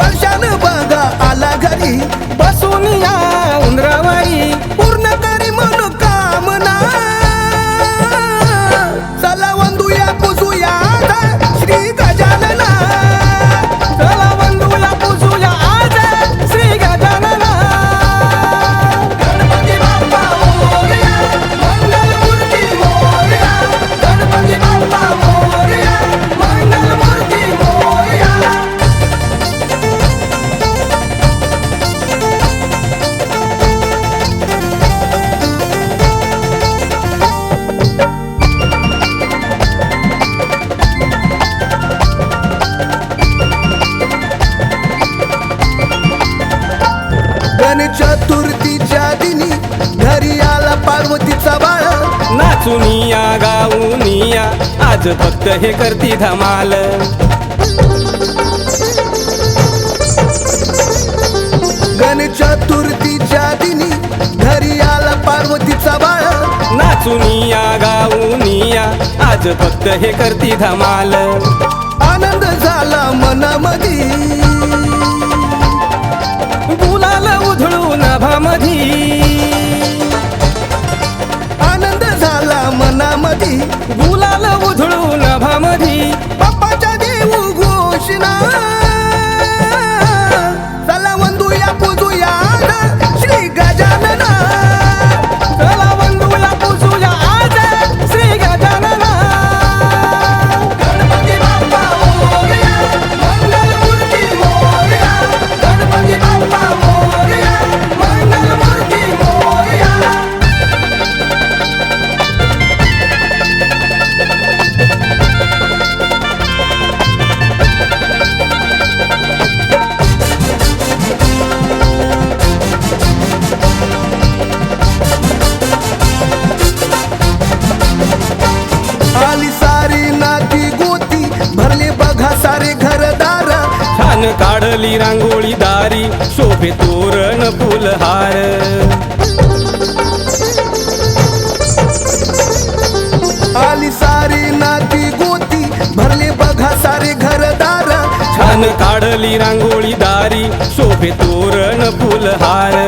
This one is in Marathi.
वर्षान बघा आला घरी बसून या उंदरावारी पूर्ण करी मनोकामना चला वंदूया पूजूया श्री गजानना चला वंदूया पूजूया आज श्री गजानना गणपती बाप्पा मोरया मंगलमूर्ती मोरया गणपती बाप्पा मोरया मंगलमूर्ती मोरया गणेश चतुर्थीच्या दिनी घरी आला पार्वतीचा बाळ नाचूनिया गाऊनिया आज फक्त हे करती धमाल गणेश चतुर्थीच्या दिनी घरी आला पार्वतीचा बाळ नाचूनिया गाऊनिया आज फक्त हे करती धमाल आनंद झाला मनामधी गुलाल उधळून नभामधी आनंद झाला मनामधी गुलाल उधळून नभामधी बाप्पाच्या देऊ घोषणा चला वंदूया पूजूया श्री गजानना चला वंदूया पूजूया आज श्री गजानना गणपती बाप्पा मोरया मंगलमूर्ती मोरया गणपती बाप्पा मोरया मंगलमूर्ती मोरया आली सारी नाती गोती भरले बघा सारे घरदार छान काढली रांगोळी दारी शोभे तोरण फुलहार आली सारी नाती गोती भरले बघा सारे घरदार छान काढली रांगोळी दारी शोभे तोरण फुलहार